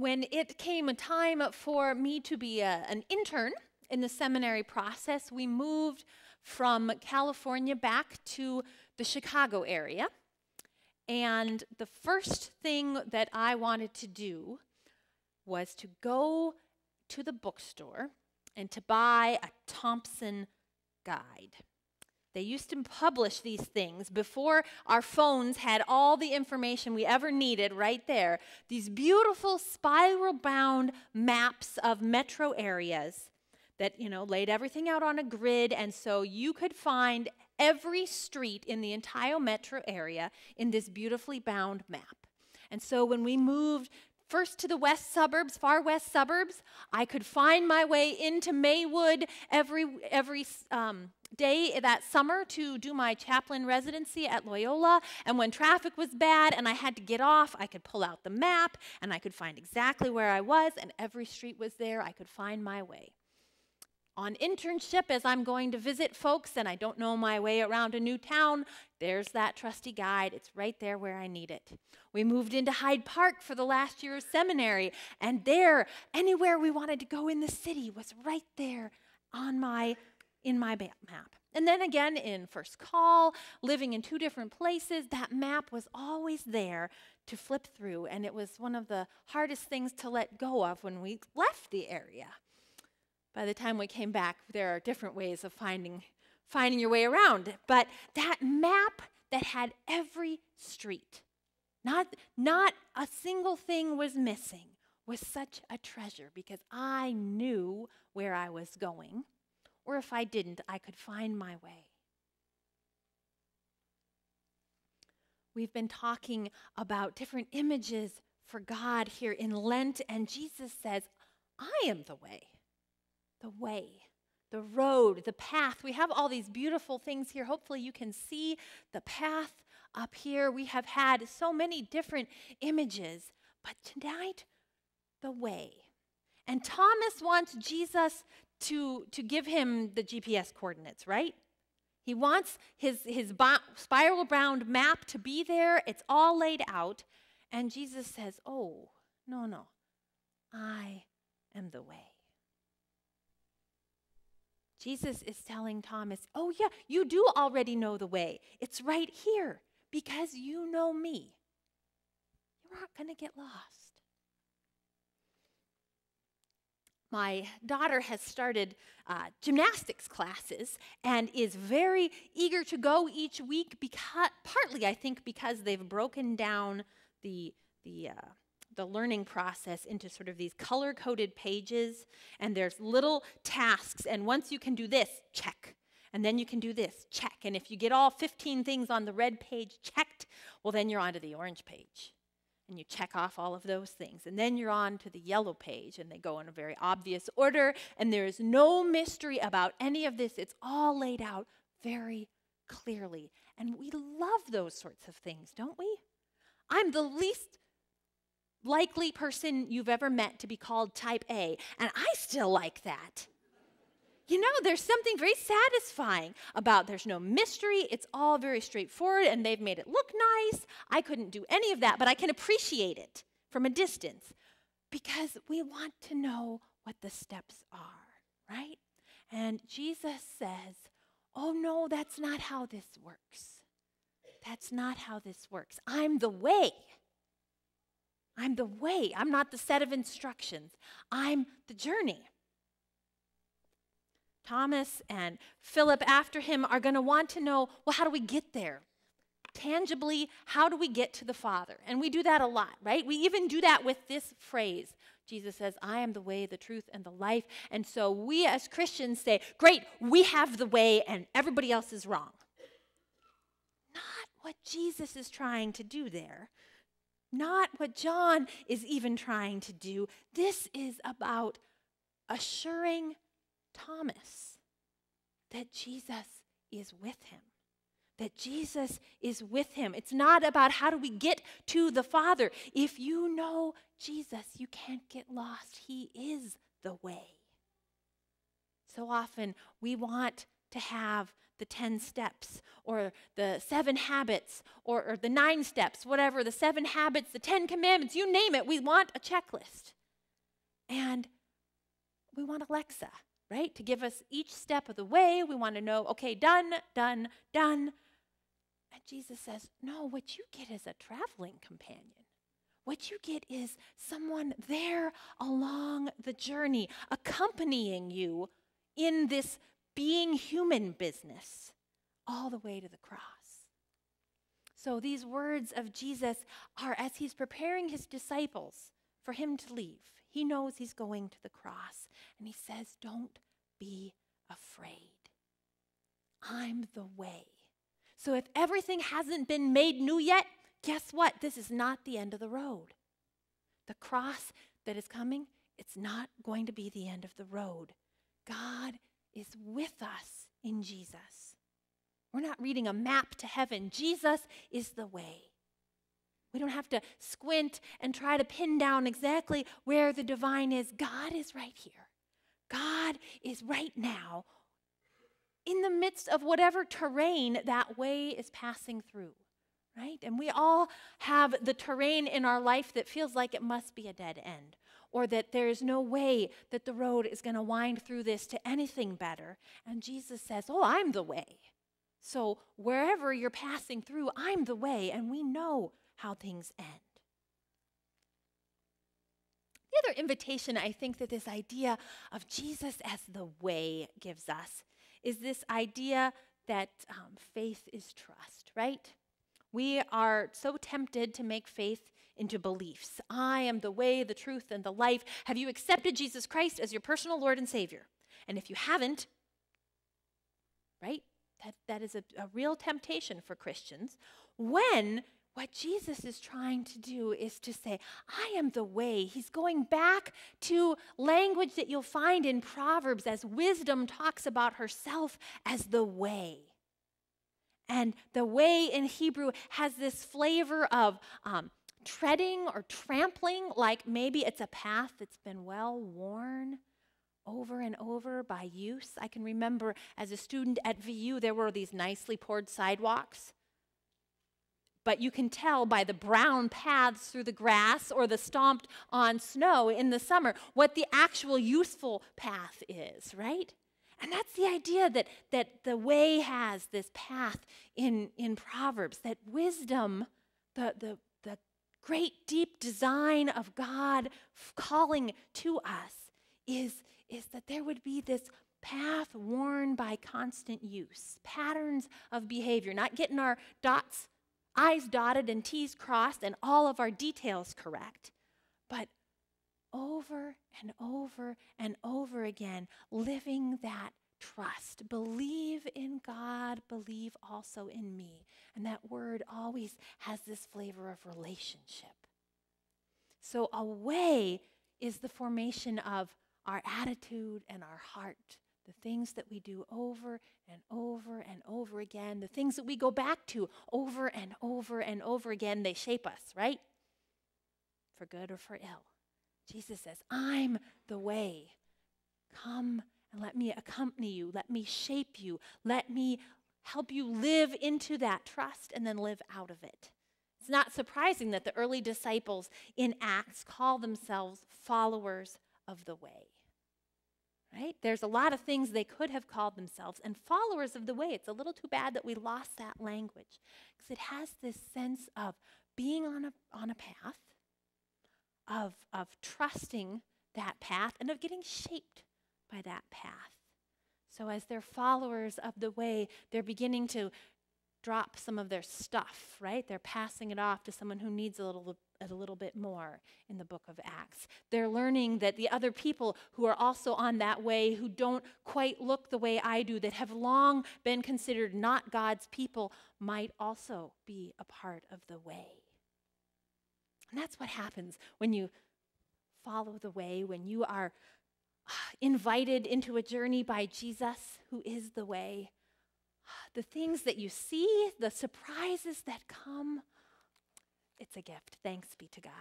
When it came a time for me to be an intern in the seminary process, we moved from California back to the Chicago area. And the first thing that I wanted to do was to go to the bookstore and to buy a Thompson guide. They used to publish these things before our phones had all the information we ever needed right there. These beautiful spiral-bound maps of metro areas that, laid everything out on a grid, and so you could find every street in the entire metro area in this beautifully bound map. And so when we moved first to the west suburbs, far west suburbs, I could find my way into Maywood every day that summer to do my chaplain residency at Loyola. And when traffic was bad and I had to get off, I could pull out the map and I could find exactly where I was, and every street was there. I could find my way. On internship, as I'm going to visit folks and I don't know my way around a new town, there's that trusty guide. It's right there where I need it. We moved into Hyde Park for the last year of seminary, and there, anywhere we wanted to go in the city was right there in my map. And then again, in First Call, living in two different places, that map was always there to flip through, and it was one of the hardest things to let go of when we left the area. By the time we came back, there are different ways of finding your way around. But that map that had every street, not a single thing was missing, was such a treasure because I knew where I was going, or if I didn't, I could find my way. We've been talking about different images for God here in Lent, and Jesus says, I am the way. The way, the road, the path. We have all these beautiful things here. Hopefully you can see the path up here. We have had so many different images, but tonight, the way. And Thomas wants Jesus to give him the GPS coordinates, right? He wants his spiral-bound map to be there. It's all laid out. And Jesus says, oh, no, I am the way. Jesus is telling Thomas, oh yeah, you do already know the way. It's right here because you know me. You're not going to get lost. My daughter has started gymnastics classes and is very eager to go each week, partly I think because they've broken down the learning process into sort of these color-coded pages, and there's little tasks, and once you can do this, check. And then you can do this, check. And if you get all 15 things on the red page checked, well, then you're on to the orange page. And you check off all of those things. And then you're on to the yellow page, and they go in a very obvious order, and there is no mystery about any of this. It's all laid out very clearly. And we love those sorts of things, don't we? I'm the least likely person you've ever met to be called type A, and I still like that. There's something very satisfying about there's no mystery, it's all very straightforward, and they've made it look nice. I couldn't do any of that, but I can appreciate it from a distance because we want to know what the steps are, right? And Jesus says, oh no, that's not how this works. That's not how this works. I'm the way. I'm the way. I'm not the set of instructions. I'm the journey. Thomas and Philip after him are going to want to know, well, how do we get there? Tangibly, how do we get to the Father? And we do that a lot, right? We even do that with this phrase. Jesus says, I am the way, the truth, and the life. And so we as Christians say, great, we have the way and everybody else is wrong. Not what Jesus is trying to do there. Not what John is even trying to do. This is about assuring Thomas that Jesus is with him. That Jesus is with him. It's not about how do we get to the Father. If you know Jesus, you can't get lost. He is the way. So often we want to have the 10 steps or the 7 habits or the 9 steps, whatever, the 7 habits, the 10 commandments, you name it. We want a checklist. And we want Alexa, right, to give us each step of the way. We want to know, okay, done, done, done. And Jesus says, no, what you get is a traveling companion. What you get is someone there along the journey, accompanying you in this being human business all the way to the cross. So these words of Jesus are as he's preparing his disciples for him to leave. He knows he's going to the cross, and he says, don't be afraid. I'm the way. So if everything hasn't been made new yet, guess what? This is not the end of the road. The cross that is coming, it's not going to be the end of the road. God is with us in Jesus. We're not reading a map to heaven. Jesus is the way. We don't have to squint and try to pin down exactly where the divine is. God is right here. God is right now in the midst of whatever terrain that way is passing through, right? And we all have the terrain in our life that feels like it must be a dead end, or that there is no way that the road is going to wind through this to anything better. And Jesus says, oh, I'm the way. So wherever you're passing through, I'm the way, and we know how things end. The other invitation I think that this idea of Jesus as the way gives us is this idea that faith is trust, right? We are so tempted to make faith into beliefs. I am the way, the truth, and the life. Have you accepted Jesus Christ as your personal Lord and Savior? And if you haven't, right, that is a real temptation for Christians, when what Jesus is trying to do is to say, I am the way. He's going back to language that you'll find in Proverbs as wisdom talks about herself as the way. And the way in Hebrew has this flavor of treading or trampling, like maybe it's a path that's been well worn over and over by use. I can remember as a student at VU, there were these nicely poured sidewalks. But you can tell by the brown paths through the grass or the stomped on snow in the summer what the actual useful path is, right? And that's the idea that the way has this path in Proverbs, that wisdom, the great deep design of God calling to us is that there would be this path worn by constant use, patterns of behavior, not getting our I's dotted and T's crossed and all of our details correct, but over and over and over again, living that trust. Believe in God, believe also in me. And that word always has this flavor of relationship. So a way is the formation of our attitude and our heart, the things that we do over and over and over again, the things that we go back to over and over and over again, they shape us, right? For good or for ill. Jesus says, I'm the way. Come and let me accompany you. Let me shape you. Let me help you live into that trust and then live out of it. It's not surprising that the early disciples in Acts call themselves followers of the way. Right? There's a lot of things they could have called themselves, and followers of the way. It's a little too bad that we lost that language, because it has this sense of being on a path, of trusting that path, and of getting shaped by that path. So as they're followers of the way, they're beginning to drop some of their stuff, right? They're passing it off to someone who needs a little bit more in the book of Acts. They're learning that the other people who are also on that way, who don't quite look the way I do, that have long been considered not God's people, might also be a part of the way. And that's what happens when you follow the way, when you are invited into a journey by Jesus, who is the way. The things that you see, the surprises that come, it's a gift. Thanks be to God.